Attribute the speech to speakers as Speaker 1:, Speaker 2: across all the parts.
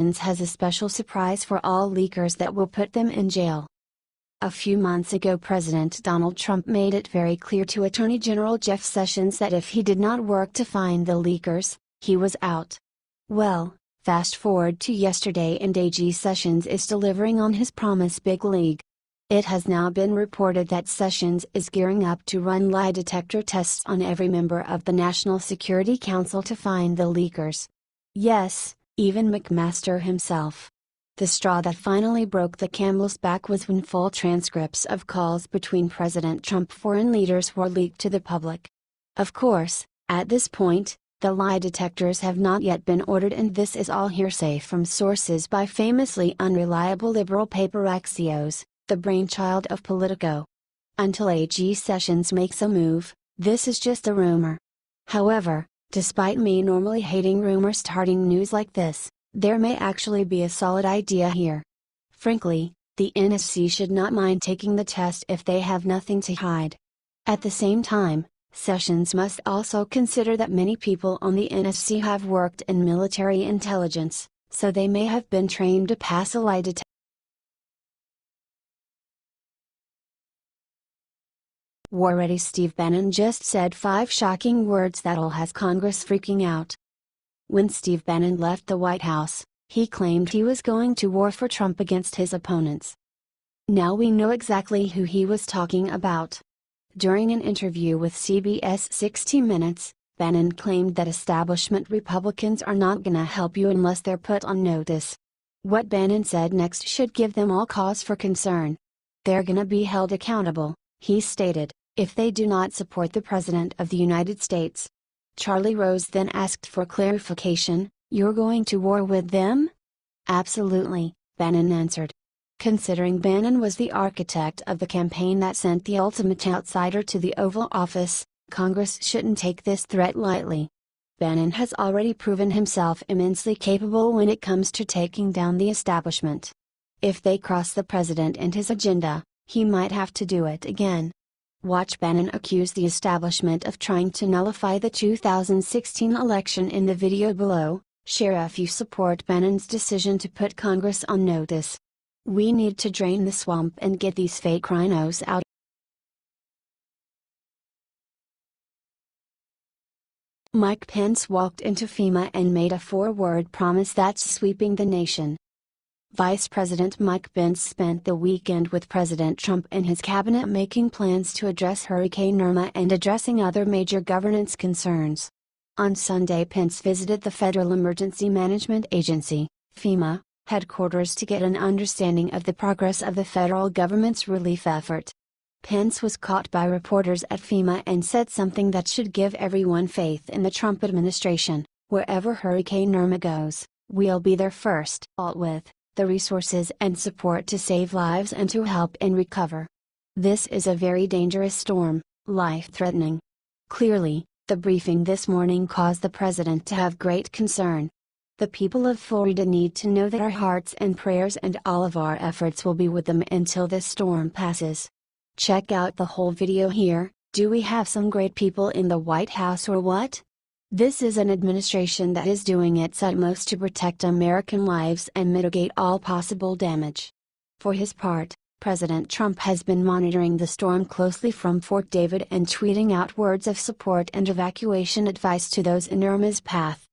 Speaker 1: has a special surprise for all leakers that will put them in jail. A few months ago, President Donald Trump made it very clear to Attorney General Jeff Sessions that if he did not work to find the leakers, he was out. Well, fast forward to yesterday and AG Sessions is delivering on his promise big league. It has now been reported that Sessions is gearing up to run lie detector tests on every member of the National Security Council to find the leakers. Yes, even McMaster himself. The straw that finally broke the camel's back was when full transcripts of calls between President Trump and foreign leaders were leaked to the public. Of course, at this point, the lie detectors have not yet been ordered, and this is all hearsay from sources by famously unreliable liberal paper Axios, the brainchild of Politico. Until AG Sessions makes a move, this is just a rumor. However, despite me normally hating rumor starting news like this, there may actually be a solid idea here. Frankly, the NSC should not mind taking the test if they have nothing to hide. At the same time, Sessions must also consider that many people on the NSC have worked in military intelligence, so they may have been trained to pass a lie detector. War-ready Steve Bannon just said 5 shocking words that'll has Congress freaking out. When Steve Bannon left the White House, he claimed he was going to war for Trump against his opponents. Now we know exactly who he was talking about. During an interview with CBS 60 Minutes, Bannon claimed that establishment Republicans are not gonna help you unless they're put on notice. What Bannon said next should give them all cause for concern. They're gonna be held accountable, he stated, if they do not support the President of the United States. Charlie Rose then asked for clarification. You're going to war with them? Absolutely, Bannon answered. Considering Bannon was the architect of the campaign that sent the ultimate outsider to the Oval Office, Congress shouldn't take this threat lightly. Bannon has already proven himself immensely capable when it comes to taking down the establishment. If they cross the president and his agenda, he might have to do it again. Watch Bannon accuse the establishment of trying to nullify the 2016 election in the video below. Share if you support Bannon's decision to put Congress on notice. We need to drain the swamp and get these fake rhinos out. Mike Pence walked into FEMA and made a 4-word promise that's sweeping the nation. Vice President Mike Pence spent the weekend with President Trump and his cabinet making plans to address Hurricane Irma and addressing other major governance concerns. On Sunday, Pence visited the Federal Emergency Management Agency, FEMA, headquarters to get an understanding of the progress of the federal government's relief effort. Pence was caught by reporters at FEMA and said something that should give everyone faith in the Trump administration: wherever Hurricane Irma goes, we'll be there first. All with the resources and support to save lives and to help and recover. This is a very dangerous storm, life-threatening. Clearly, the briefing this morning caused the president to have great concern. The people of Florida need to know that our hearts and prayers and all of our efforts will be with them until this storm passes. Check out the whole video here. Do we have some great people in the White House or what? This is an administration that is doing its utmost to protect American lives and mitigate all possible damage. For his part, President Trump has been monitoring the storm closely from Fort David and tweeting out words of support and evacuation advice to those in Irma's path.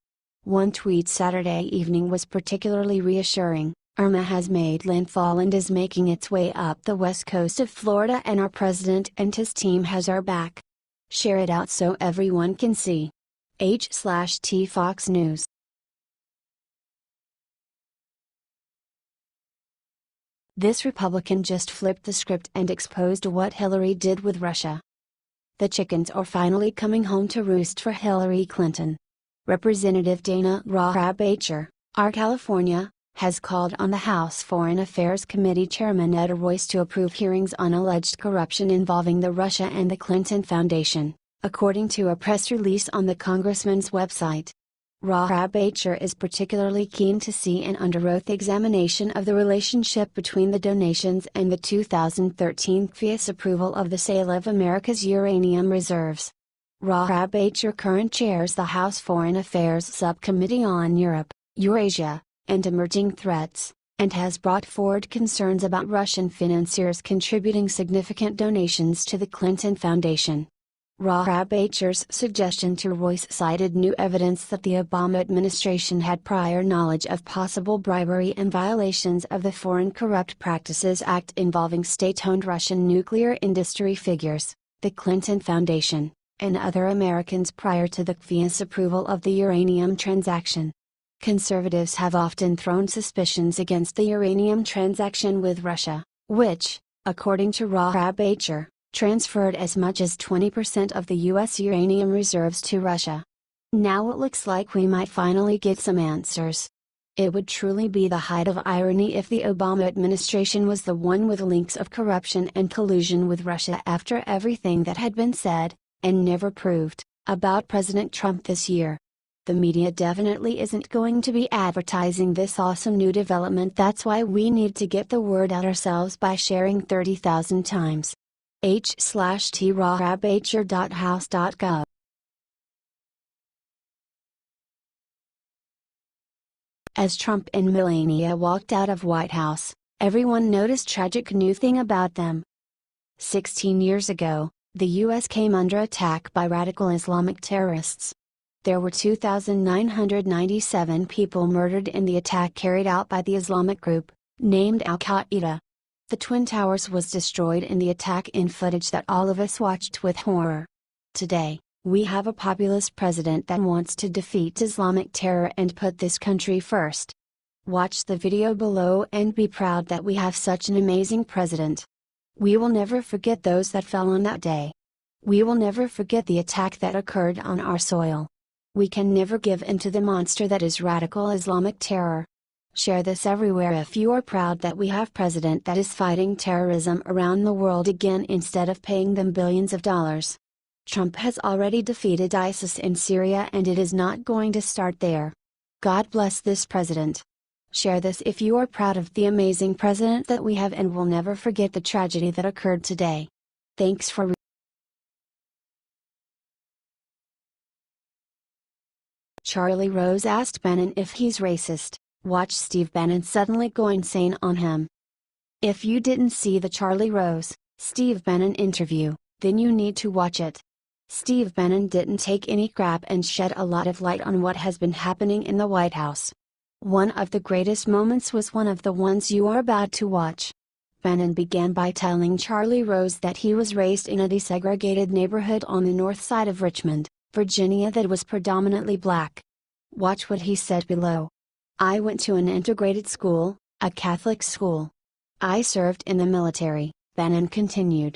Speaker 1: One tweet Saturday evening was particularly reassuring: Irma has made landfall and is making its way up the west coast of Florida, and our president and his team has our back. Share it out so everyone can see. H/T Fox News. This Republican just flipped the script and exposed what Hillary did with Russia. The chickens are finally coming home to roost for Hillary Clinton. Representative Dana Rohrabacher, R. California, has called on the House Foreign Affairs Committee Chairman Ed Royce to approve hearings on alleged corruption involving the Russia and the Clinton Foundation, according to a press release on the congressman's website. Rohrabacher is particularly keen to see an under-oath examination of the relationship between the donations and the 2013 FIA's approval of the sale of America's uranium reserves. Rohrabacher currently chairs the House Foreign Affairs Subcommittee on Europe, Eurasia, and emerging threats, and has brought forward concerns about Russian financiers contributing significant donations to the Clinton Foundation. Rahab Achor's suggestion to Royce cited new evidence that the Obama administration had prior knowledge of possible bribery and violations of the Foreign Corrupt Practices Act involving state-owned Russian nuclear industry figures, the Clinton Foundation, and other Americans prior to the FIA's approval of the uranium transaction. Conservatives have often thrown suspicions against the uranium transaction with Russia, which, according to Rahab Achor, transferred as much as 20% of the U.S. uranium reserves to Russia. Now it looks like we might finally get some answers. It would truly be the height of irony if the Obama administration was the one with links of corruption and collusion with Russia after everything that had been said, and never proved, about President Trump this year. The media definitely isn't going to be advertising this awesome new development. That's why we need to get the word out ourselves by sharing 30,000 times. h/t-rahabachor.house.gov. As Trump and Melania walked out of White House, everyone noticed tragic new thing about them. 16 years ago, the U.S. came under attack by radical Islamic terrorists. There were 2,997 people murdered in the attack carried out by the Islamic group, named Al-Qaeda. The Twin Towers was destroyed in the attack in footage that all of us watched with horror. Today, we have a populist president that wants to defeat Islamic terror and put this country first. Watch the video below and be proud that we have such an amazing president. We will never forget those that fell on that day. We will never forget the attack that occurred on our soil. We can never give in to the monster that is radical Islamic terror. Share this everywhere if you are proud that we have president that is fighting terrorism around the world again instead of paying them billions of dollars. Trump has already defeated ISIS in Syria and it is not going to start there. God bless this president. Share this if you are proud of the amazing president that we have and will never forget the tragedy that occurred today. Thanks for Charlie Rose asked Bannon if he's racist. Watch Steve Bannon suddenly go insane on him. If you didn't see the Charlie Rose, Steve Bannon interview, then you need to watch it. Steve Bannon didn't take any crap and shed a lot of light on what has been happening in the White House. One of the greatest moments was one of the ones you are about to watch. Bannon began by telling Charlie Rose that he was raised in a desegregated neighborhood on the north side of Richmond, Virginia that was predominantly black. Watch what he said below. I went to an integrated school, a Catholic school. I served in the military, Bannon continued.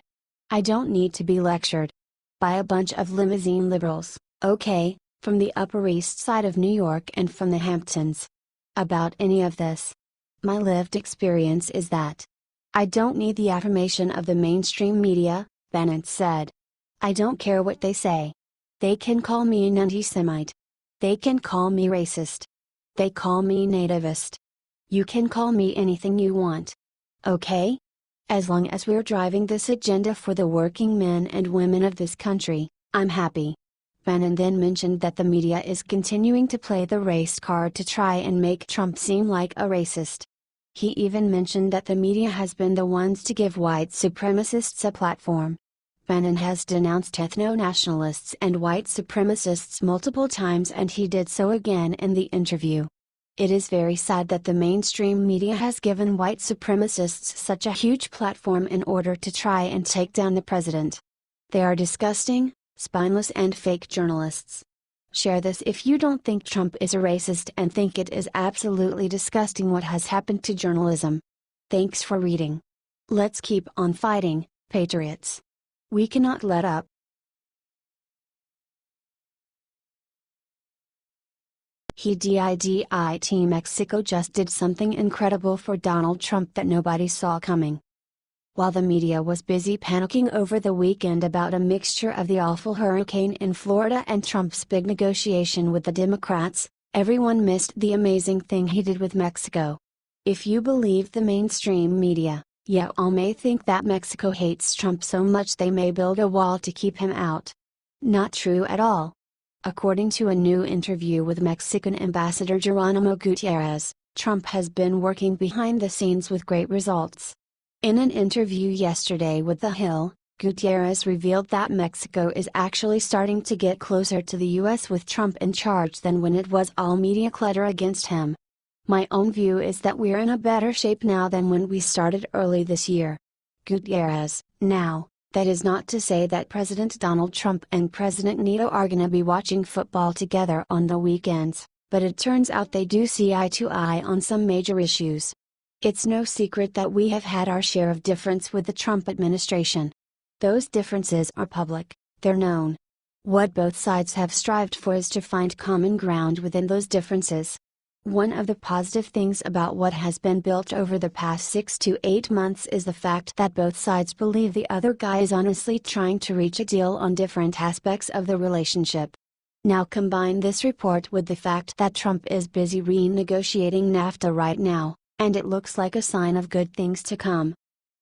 Speaker 1: I don't need to be lectured by a bunch of limousine liberals, okay, from the Upper East Side of New York and from the Hamptons. About any of this. My lived experience is that I don't need the affirmation of the mainstream media, Bannon said. I don't care what they say. They can call me an anti-Semite. They can call me racist. They call me nativist. You can call me anything you want. Okay? As long as we're driving this agenda for the working men and women of this country, I'm happy. Bannon then mentioned that the media is continuing to play the race card to try and make Trump seem like a racist. He even mentioned that the media has been the ones to give white supremacists a platform. Bannon has denounced ethno-nationalists and white supremacists multiple times and he did so again in the interview. It is very sad that the mainstream media has given white supremacists such a huge platform in order to try and take down the president. They are disgusting, spineless and fake journalists. Share this if you don't think Trump is a racist and think it is absolutely disgusting what has happened to journalism. Thanks for reading. Let's keep on fighting, patriots. We cannot let up. Mexico just did something incredible for Donald Trump that nobody saw coming. While the media was busy panicking over the weekend about a mixture of the awful hurricane in Florida and Trump's big negotiation with the Democrats, everyone missed the amazing thing he did with Mexico. If you believe the mainstream media, y'all may think that Mexico hates Trump so much they may build a wall to keep him out. Not true at all. According to a new interview with Mexican Ambassador Geronimo Gutierrez, Trump has been working behind the scenes with great results. In an interview yesterday with The Hill, Gutierrez revealed that Mexico is actually starting to get closer to the US with Trump in charge than when it was all media clutter against him. My own view is that we're in a better shape now than when we started early this year. Gutierrez, now, that is not to say that President Donald Trump and President Nito are gonna be watching football together on the weekends, but it turns out they do see eye to eye on some major issues. It's no secret that we have had our share of difference with the Trump administration. Those differences are public, they're known. What both sides have strived for is to find common ground within those differences. One of the positive things about what has been built over the past 6 to 8 months is the fact that both sides believe the other guy is honestly trying to reach a deal on different aspects of the relationship. Now combine this report with the fact that Trump is busy renegotiating NAFTA right now, and it looks like a sign of good things to come.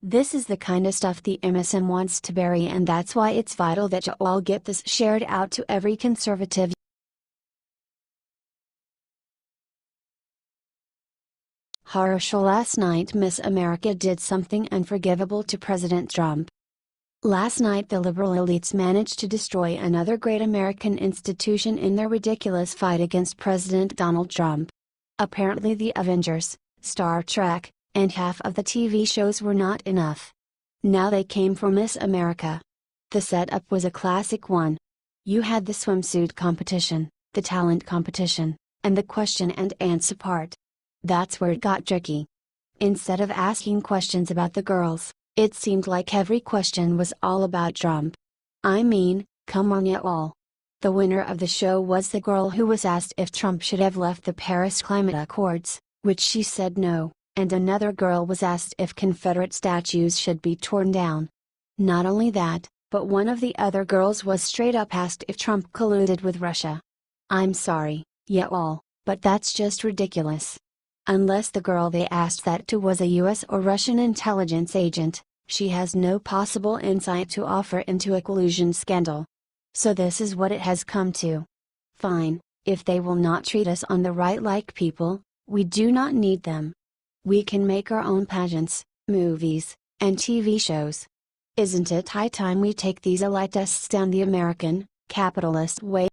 Speaker 1: This is the kind of stuff the MSM wants to bury, and that's why it's vital that you all get this shared out to every conservative. Horror show last night. Miss America did something unforgivable to President Trump. Last night the liberal elites managed to destroy another great American institution in their ridiculous fight against President Donald Trump. Apparently the Avengers, Star Trek, and half of the TV shows were not enough. Now they came for Miss America. The setup was a classic one. You had the swimsuit competition, the talent competition, and the question and answer part. That's where it got tricky. Instead of asking questions about the girls, it seemed like every question was all about Trump. I mean, come on ya all. The winner of the show was the girl who was asked if Trump should have left the Paris Climate Accords, which she said no, and another girl was asked if Confederate statues should be torn down. Not only that, but one of the other girls was straight up asked if Trump colluded with Russia. I'm sorry, ya all, but that's just ridiculous. Unless the girl they asked that to was a US or Russian intelligence agent, she has no possible insight to offer into a collusion scandal. So this is what it has come to. Fine, if they will not treat us on the right like people, we do not need them. We can make our own pageants, movies, and TV shows. Isn't it high time we take these elitists down the American, capitalist way?